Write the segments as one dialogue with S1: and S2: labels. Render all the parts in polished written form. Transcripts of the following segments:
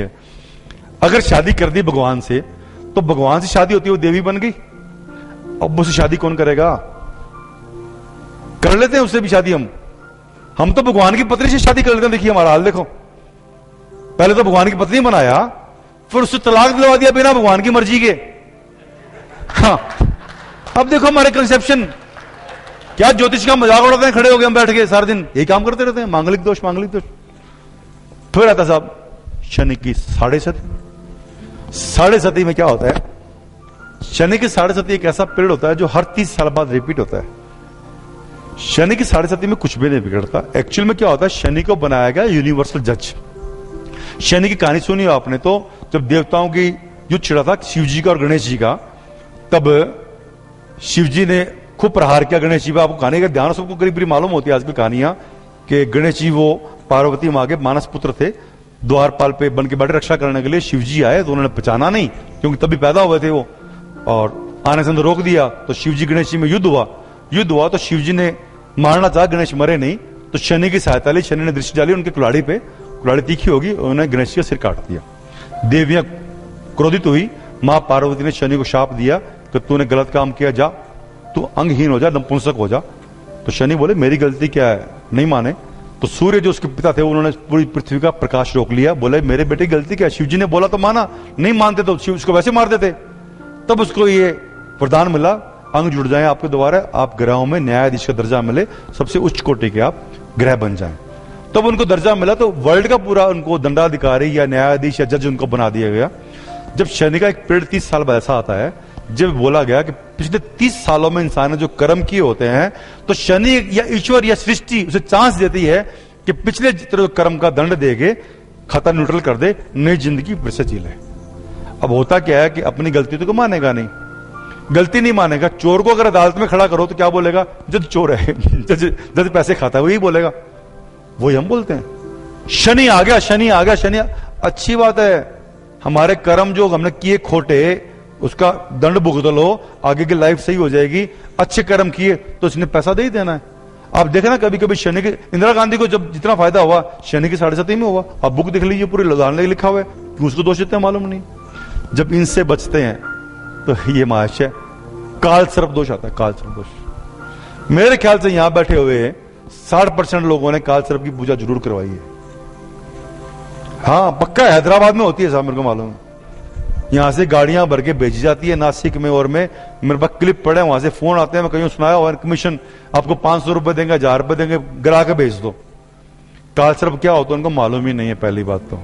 S1: है। अगर शादी कर दी भगवान से, तो भगवान से शादी होती है, वो देवी बन गई। अब उससे शादी कौन करेगा? कर लेते हैं उससे भी शादी हम तो भगवान की पत्नी से शादी कर लेते हैं। देखिए हमारा हाल देखो, पहले तो भगवान की पत्नी बनाया, फिर उससे तलाक दिलवा दिया बिना भगवान की मर्जी के। हाँ, अब देखो हमारे कंसेप्शन क्या, ज्योतिष का मजाक उड़ाते हैं, खड़े हो गए हम बैठ के सारा दिन यही काम करते रहते हैं, मांगलिक दोष मांगलिक दोष। फिर आता साहब शनि की साढ़े सती। साढ़े सती में क्या होता है? शनि की साढ़े सती एक ऐसा पीरियड होता है जो हर 30 साल बाद रिपीट होता है। शनि की साढ़े सती में कुछ भी नहीं बिगड़ता। एक्चुअल में क्या होता है, शनि को बनाया गया यूनिवर्सल जज। शनि की कहानी सुनी हो आपने तो, जब देवताओं की युद्ध छिड़ा था शिव जी का और गणेश जी का, तब शिव जी ने खूब प्रहार किया गणेश जी पे। आपको कहानी का ध्यान सबको करीब करीब मालूम होती है आजकल कहानियां, कि गणेश जी वो पार्वती मां के मानस पुत्र थे, द्वारपाल पे बन के बैठे रक्षा करने के लिए। शिव जी आए तो उन्होंने पहचाना नहीं, क्योंकि तभी पैदा हुए थे वो, और आने से अंदर रोक दिया। तो शिव जी गणेश जी में युद्ध हुआ तो शिव जी ने मारना चाहा, गणेश मरे नहीं, तो शनि की सहायता ली। शनि ने दृष्टि डाली उनके कुल्हाड़ी पे, कुल्हाड़ी तीखी होगी, उन्होंने गणेश जी का सिर काट दिया। देवियां क्रोधित हुई, मां पार्वती ने शनि को शाप दिया कि तूने गलत काम किया, जा तू अंगहीन हो जा, नपुंसक हो जा। तो शनि बोले मेरी गलती क्या है, नहीं माने। तो सूर्य जो उसके पिता थे उन्होंने पूरी पृथ्वी का प्रकाश रोक लिया, बोले मेरे बेटे की गलती क्या है। शिव जी ने बोला तो माना, नहीं मानते तो शिव उसको वैसे मार देते। तब उसको ये वरदान मिला, अंग जुड़ जाएं आपके द्वारा, आप ग्रहों में न्यायाधीश का दर्जा मिले, सबसे उच्च कोटि के आप ग्रह बन जाएं। तब उनको दर्जा मिला तो वर्ल्ड का पूरा उनको दंडाधिकारी या न्यायाधीश या जज उनको बना दिया गया। जब शनि का एक पीरियड 30 साल बाद ऐसा आता है, जब बोला गया कि पिछले 30 सालों में इंसान ने जो कर्म किए होते हैं, तो शनि या ईश्वर या सृष्टि उसे चांस देती है कि पिछले जितने कर्म का दंड देके खाता न्यूट्रल कर दे, नई जिंदगी फिर से जी ले। अब होता क्या है कि अपनी गलती तो मानेगा नहीं, गलती नहीं मानेगा। चोर को अगर अदालत में खड़ा करो तो क्या बोलेगा, जज चोर है, जज पैसे खाता है, वही बोलेगा। वही हम बोलते हैं शनि आ गया, शनि आ गया, शनि। अच्छी बात है, हमारे कर्म जो हमने किए खोटे, उसका दंड भुगत लो, आगे की लाइफ सही हो जाएगी। अच्छे कर्म किए तो इसने पैसा दे ही देना है। आप देखे ना कभी कभी शनि के, इंदिरा गांधी को जब जितना फायदा हुआ शनि की साढ़े सती में हुआ। आप बुक देख लीजिए, पूरी लुधियाना में लिखा हुआ है कि उसको दोष देते हैं मालूम नहीं। जब इनसे बचते हैं तो ये महाशय काल सर्प दोष आता है, काल सर्प दोष। मेरे ख्याल से यहां बैठे हुए 60% लोगों ने काल सर्प की पूजा जरूर करवाई है। हाँ पक्का है, हैदराबाद में होती है साहब, मेरे को मालूम है। यहां से गाड़ियां भर के भेजी जाती है नासिक में, और में मेरे पास क्लिप पड़े, वहां से फोन आते हैं, मैं कहीं सुनाया हुआ कमीशन आपको 500 रुपए देंगे, 1000 रुपए देंगे, गिरा के भेज दो। काल सर्प क्या होता है उनको मालूम ही नहीं है। पहली बात तो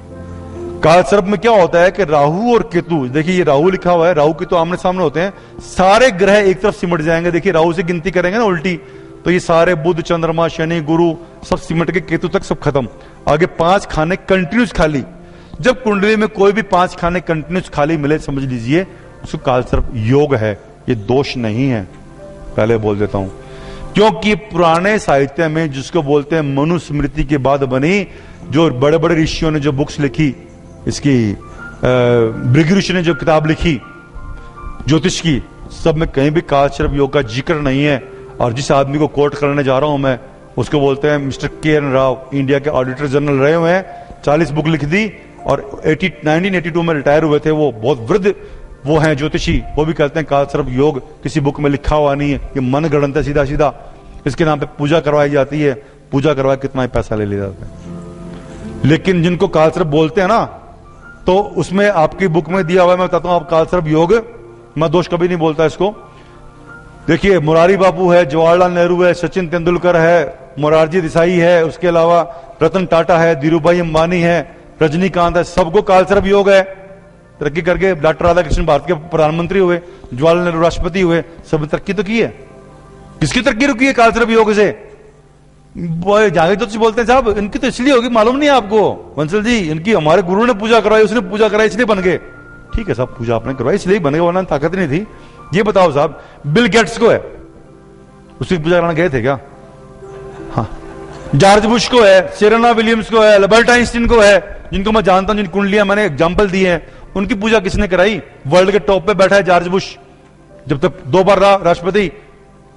S1: काल सर्प में क्या होता है कि राहु और केतु, देखिए ये राहु लिखा हुआ है, राहु केतु आमने सामने होते हैं, सारे ग्रह एक तरफ सिमट जाएंगे। देखिए राहु से गिनती करेंगे ना उल्टी, तो ये सारे बुध चंद्रमा शनि गुरु सब सिमट के केतु तक सब खत्म। आगे 5 खाने कंटिन्यूस खाली। जब कुंडली में कोई भी 5 खाने कंटिन्यूस खाली मिले, समझ लीजिए उसको काल सर्प योग है, ये दोष नहीं है। पहले बोल देता हूं, क्योंकि पुराने साहित्य में जिसको बोलते हैं मनुस्मृति के बाद बनी, जो बड़े बड़े ऋषियों ने जो बुक्स लिखी, इसकी भृगु ऋषि ने जो किताब लिखी ज्योतिष की, सब में कहीं भी काल सर्प योग का जिक्र नहीं है। और जिस आदमी को कोर्ट करने जा रहा हूं मैं, उसको बोलते हैं मिस्टर के.एन. राव, इंडिया के ऑडिटर जनरल रहे हुए हैं, 40 बुक लिख दी, और 1982 में रिटायर हुए थे। वो बहुत वृद्ध वो हैं ज्योतिषी, वो भी कहते हैं काल सर्प योग किसी बुक में लिखा हुआ नहीं है, ये मन गढ़ंत है सीधा सीधा। इसके नाम पे पूजा करवाई जाती है, पूजा करवा कितना ही पैसा ले लिया जाता है। लेकिन जिनको काल सर्प बोलते हैं ना, तो उसमें आपकी बुक में दिया हुआ है, मैं बताता हूं आप काल सर्प योग, मैं दोष कभी नहीं बोलता इसको। देखिए मुरारी बापू है, जवाहरलाल नेहरू है, सचिन तेंदुलकर है, मोरारजी देसाई है, उसके अलावा रतन टाटा है, धीरूभाई अंबानी है, रजनीकांत है, सबको काल सर्प योग है। तरक्की करके डॉक्टर राधाकृष्ण भारत के प्रधानमंत्री हुए, जवाहरलाल नेहरू राष्ट्रपति हुए, सब तरक्की तो की है। किसकी तरक्की रुकी है काल सर्प योग से? जागे तो बोलते हैं साहब इनकी तो इसलिए होगी, मालूम नहीं है आपको वंशल जी, इनकी हमारे गुरु ने पूजा करवाई, उसने पूजा कराई इसलिए बन गए। ठीक है साहब, पूजा आपने करवाई इसलिए बन गए, वरना ताकत नहीं थी। ये बताओ साहब, बिल गेट्स को है, उसकी पूजा कराने गए थे क्या? हाँ, जॉर्ज बुश को है, सेरेना विलियम्स को है, अल्बर्ट आइंस्टीन को है, जिनको मैं जानता हूं, जिन कुंडलियां मैंने एग्जाम्पल दी हैं, उनकी पूजा किसने कराई? वर्ल्ड के टॉप पे बैठा है जॉर्ज बुश, जब तक 2 बार रहा राष्ट्रपति,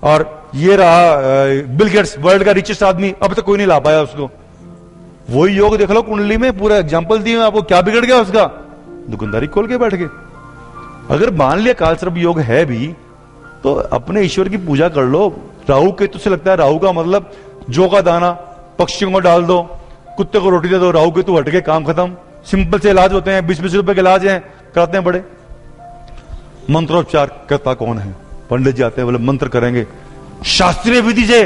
S1: और ये रहा बिल गेट्स, वर्ल्ड का रिचेस्ट आदमी, अब तक कोई नहीं ला पाया उसको। वही योग देख लो कुंडली में, पूरा एग्जाम्पल दिए आपको, क्या बिगड़ गया उसका? दुकानदारी खोल के बैठ गए। अगर मान लिया कालसर्प योग है भी, तो अपने ईश्वर की पूजा कर लो। राहु केतु से लगता है, राहु का मतलब जौ का दाना पक्षियों को डाल दो, कुत्ते को रोटी दे दो, राहु केतु हट के काम खत्म। सिंपल से इलाज होते हैं, 20-20 रुपए के इलाज हैं, कराते हैं बड़े। मंत्रोपचार करता कौन है? पंडित जी आते हैं, बोले मंत्र करेंगे शास्त्रीय विधि से।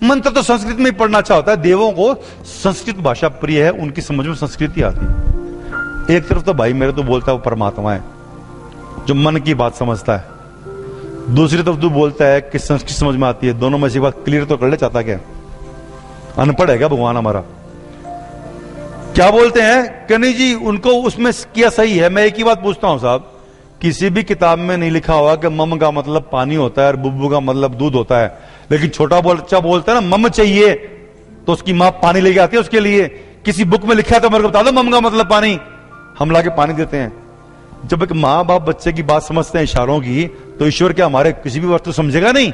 S1: मंत्र तो संस्कृत में ही पढ़ना अच्छा होता है। देवों को संस्कृत भाषा प्रिय है, उनकी समझ में संस्कृति आती है। एक तरफ तो भाई मेरे तो बोलता है वो परमात्मा है जो मन की बात समझता है, दूसरी तरफ तू बोलता है कि संस्कृत समझ में आती है। दोनों में से एक बात क्लियर तो कर ले, चाहता क्या? अनपढ़ है क्या भगवान हमारा? क्या बोलते हैं कि नहीं जी उनको उसमें किया सही है। मैं एक ही बात पूछता हूं साहब, किसी भी किताब में नहीं लिखा हुआ कि मम का मतलब पानी होता है और बुब्बू का मतलब दूध होता है, लेकिन छोटा बच्चा बोलता है ना मम चाहिए, तो उसकी मां पानी लेके आती है उसके लिए। किसी बुक में लिखा है तो मेरे को बता दो मम का मतलब पानी, हम लाके पानी देते हैं। जब एक मां बाप बच्चे की बात समझते हैं इशारों की, तो ईश्वर क्या हमारे किसी भी वस्तु समझेगा नहीं?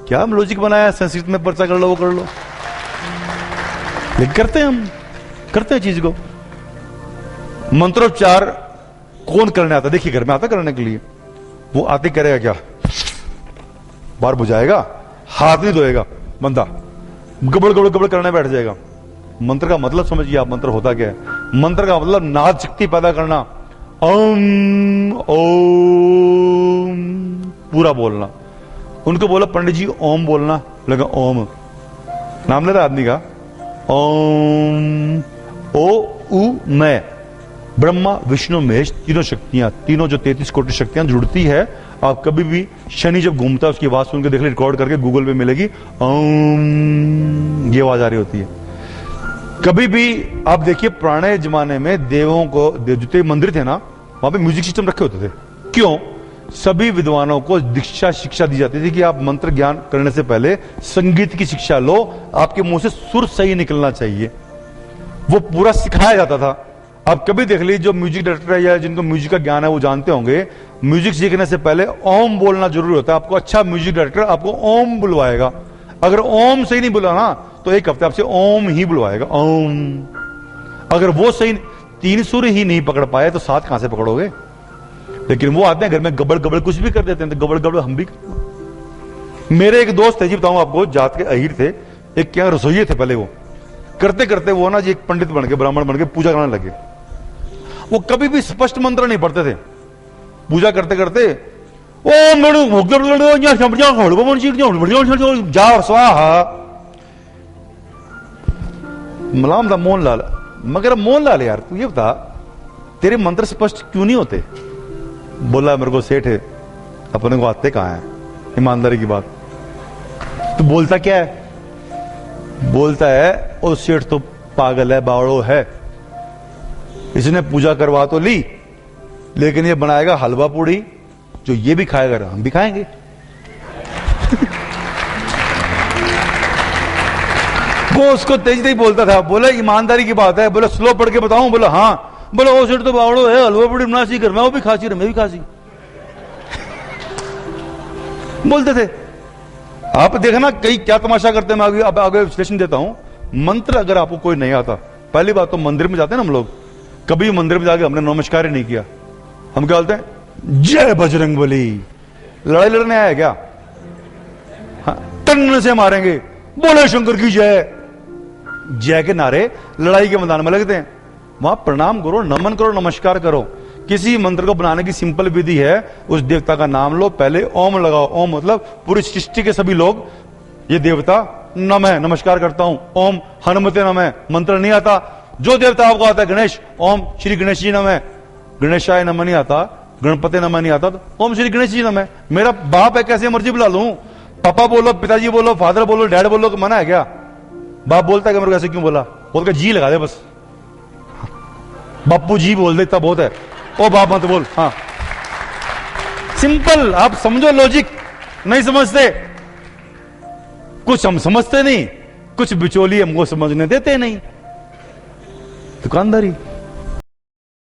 S1: क्या हम लॉजिक बनाया संस्कृत में पर्चा कर लो वो कर लो, लेकिन करते हैं, हम करते हैं चीज को। मंत्रोच्चार कौन करने आता? देखिए घर में आता करने के लिए, वो आते करेगा क्या? बार बुझाएगा, हाथ नहीं धोएगा बंदा, गबड़ गबड़ गबड़ करने बैठ जाएगा। मंत्र का मतलब समझिए आप, मंत्र होता क्या है? मंत्र का मतलब नाद शक्ति पैदा करना। ओम ओम पूरा बोलना। उनको बोला पंडित जी ओम बोलना, लगा ओम, नाम लेता आदमी का, ओम ओ उ मैं। ब्रह्मा विष्णु महेश तीनों शक्तियां, तीनों जो 33 कोटि शक्तियां जुड़ती है। आप कभी भी शनि जब घूमता है उसकी आवाज सुन के देख ले, रिकॉर्ड करके गूगल पे मिलेगी, ओम ये आवाज आ रही होती है। कभी भी आप देखिए पुराने जमाने में देवों को, जितने मंदिर थे ना, वहां पे म्यूजिक सिस्टम रखे होते थे। क्यों? सभी विद्वानों को दीक्षा शिक्षा दी जाती थी कि आप मंत्र ज्ञान करने से पहले संगीत की शिक्षा लो, आपके मुंह से सुर सही निकलना चाहिए, वो पूरा सिखाया जाता था। आप कभी देख लीजिए जो म्यूजिक डायरेक्टर है या जिनको म्यूजिक का ज्ञान है वो जानते होंगे, म्यूजिक सीखने से पहले ओम बोलना जरूरी होता है। आपको अच्छा म्यूजिक डायरेक्टर आपको ओम बुलवाएगा। अगर ओम सही नहीं बुला ना तो एक हफ्ते आपसे ओम ही बुलवाएगा, ओम। अगर वो सही 3 सुर ही नहीं पकड़ पाए तो 7 कहां से पकड़ोगे? लेकिन वो आते हैं घर में गबड़ गबड़ कुछ भी कर देते हैं, तो गबड़ गबड़ हम भी करते। मेरे एक दोस्त है जी, बताऊं आपको, जात के अहीर थे, एक क्या रसोइये थे पहले। वो करते करते वो ना जी एक पंडित बन के, ब्राह्मण बन के पूजा करने लगे। वो कभी भी स्पष्ट मंत्र नहीं पढ़ते थे। पूजा करते करते जा स्वाहा मलाम था मोहनलाल। मगर मोहनलाल यार तू ये बता, तेरे मंत्र स्पष्ट क्यों नहीं होते? बोला मेरे को सेठ है, अपने को आते कहां है, ईमानदारी की बात। तू बोलता क्या है? बोलता है ओ सेठ तो पागल है, बावड़ो है, इसने पूजा करवा तो ली, लेकिन ये बनाएगा हलवा पूड़ी, जो ये भी खाएगा हम भी खाएंगे। वो उसको तेज तेज बोलता था। बोला ईमानदारी की बात है? बोला स्लो पढ़ के बताऊं? बोला हाँ। बोला ओ सेठ तो बावड़ो है, हलवा पूड़ी बनासी कर, मैं वो भी खासी, मैं भी खासी। बोलते थे। आप देखना कई क्या तमाशा करते हैं। मैं आगे विश्लेषण देता हूं। मंत्र अगर आपको कोई नहीं आता, पहली बात तो मंदिर में जाते हैं ना हम लोग, कभी मंदिर में जाके हमने नमस्कार ही नहीं किया, हम क्या बोलते हैं? जय बजरंगबली। लड़ाई लड़ने आया क्या? हाँ, तन से मारेंगे, बोले शंकर की जय। जय के नारे लड़ाई के मैदान में लगते हैं। वहां प्रणाम करो, नमन करो, नमस्कार करो। किसी मंत्र को बनाने की सिंपल विधि है, उस देवता का नाम लो, पहले ओम लगाओ। ओम मतलब पूरी सृष्टि के सभी लोग, ये देवता नमः, नमस्कार करता हूं, ओम हनुमते नमः। मंत्र नहीं आता, जो देवता आपको आता है गणेश, ओम श्री गणेश जी नमः। गणेशाय नमः नहीं आता, गणपति नमः नहीं आता, तो ओम श्री गणेश जी नमः। मेरा बाप है, कैसे मर्जी बुला लूं, पापा बोलो, पिताजी बोलो, फादर बोलो, डैड बोलो, मना है क्या? बाप बोलता है कि मेरे को ऐसे क्यों बोला? बोल के जी लगा दे बस, बापू जी बोल दे, इतना बहुत है। ओ बाप मत बोल। हाँ सिंपल, आप समझो लॉजिक। नहीं समझते, कुछ हम समझते नहीं, कुछ बिचौली हमको समझने देते नहीं। दुकानदारी